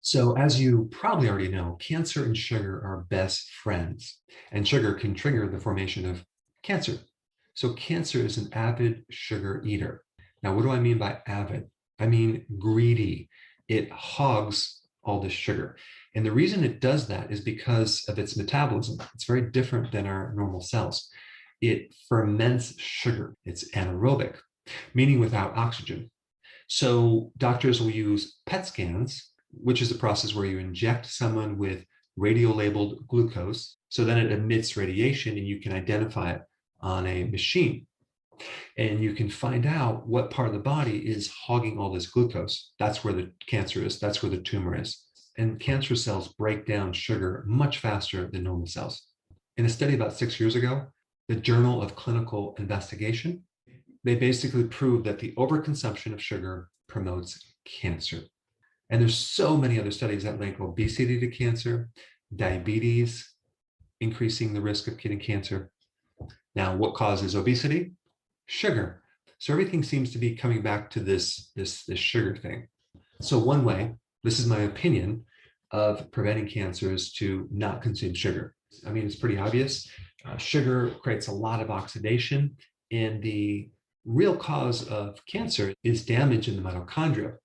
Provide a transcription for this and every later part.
So, as you probably already know, cancer and sugar are best friends, and sugar can trigger the formation of cancer. So, cancer is an avid sugar eater. Now, what do I mean by avid? I mean greedy. It hogs all this sugar. And the reason it does that is because of its metabolism. It's very different than our normal cells. It ferments sugar, it's anaerobic, meaning without oxygen. So, doctors will use PET scans, which is a process where you inject someone with radio-labeled glucose. So then it emits radiation and you can identify it on a machine. And you can find out what part of the body is hogging all this glucose. That's where the cancer is. That's where the tumor is. And cancer cells break down sugar much faster than normal cells. In a study about 6 years ago, the Journal of Clinical Investigation, they basically proved that the overconsumption of sugar promotes cancer. And there's so many other studies that link obesity to cancer, diabetes, increasing the risk of getting cancer. Now, what causes obesity? Sugar. So everything seems to be coming back to this sugar thing. So one way, this is my opinion, of preventing cancer is to not consume sugar. I mean, it's pretty obvious. Sugar creates a lot of oxidation, and the real cause of cancer is damage in the mitochondria.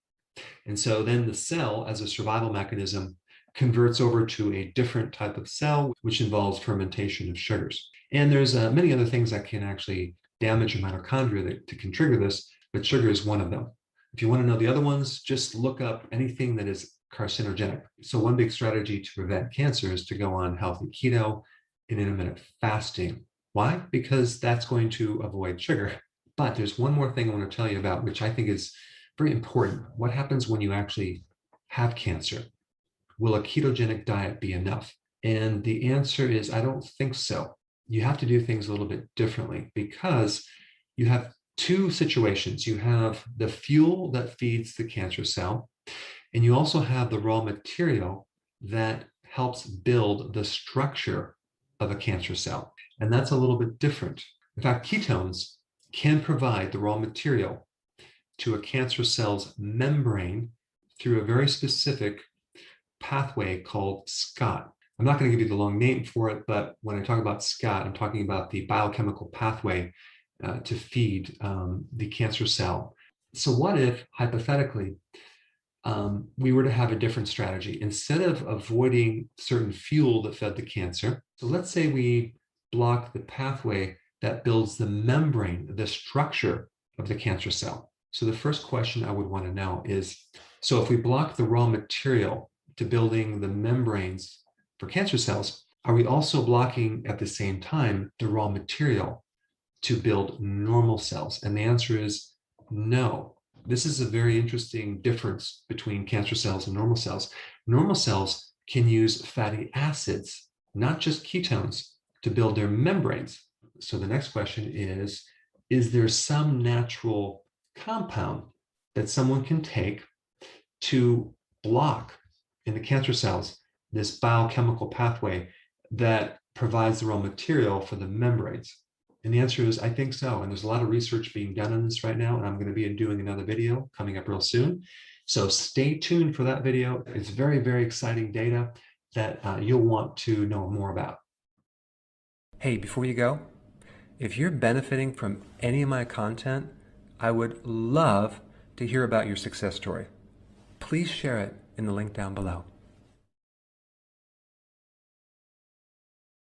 And so then the cell, as a survival mechanism, converts over to a different type of cell, which involves fermentation of sugars. And there's many other things that can actually damage your mitochondria that can trigger this, but sugar is one of them. If you want to know the other ones, just look up anything that is carcinogenic. So one big strategy to prevent cancer is to go on healthy keto and intermittent fasting. Why? Because that's going to avoid sugar. But there's one more thing I want to tell you about, which I think is very important. What happens when you actually have cancer? Will a ketogenic diet be enough? And the answer is, I don't think so. You have to do things a little bit differently because you have two situations. You have the fuel that feeds the cancer cell, and you also have the raw material that helps build the structure of a cancer cell. And that's a little bit different. In fact, ketones can provide the raw material to a cancer cell's membrane through a very specific pathway called SCOT. I'm not going to give you the long name for it, but when I talk about SCOT, I'm talking about the biochemical pathway to feed the cancer cell. So what if, hypothetically, we were to have a different strategy? Instead of avoiding certain fuel that fed the cancer, so let's say we block the pathway that builds the membrane, the structure of the cancer cell. So the first question I would want to know is, so if we block the raw material to building the membranes for cancer cells, are we also blocking at the same time the raw material to build normal cells? And the answer is no. This is a very interesting difference between cancer cells and normal cells. Normal cells can use fatty acids, not just ketones, to build their membranes. So the next question is there some natural compound that someone can take to block in the cancer cells this biochemical pathway that provides the raw material for the membranes? And the answer is, I think so. And there's a lot of research being done on this right now. And I'm going to be doing another video coming up real soon. So stay tuned for that video. It's very, very exciting data that you'll want to know more about. Hey, before you go, if you're benefiting from any of my content, I would love to hear about your success story. Please share it in the link down below.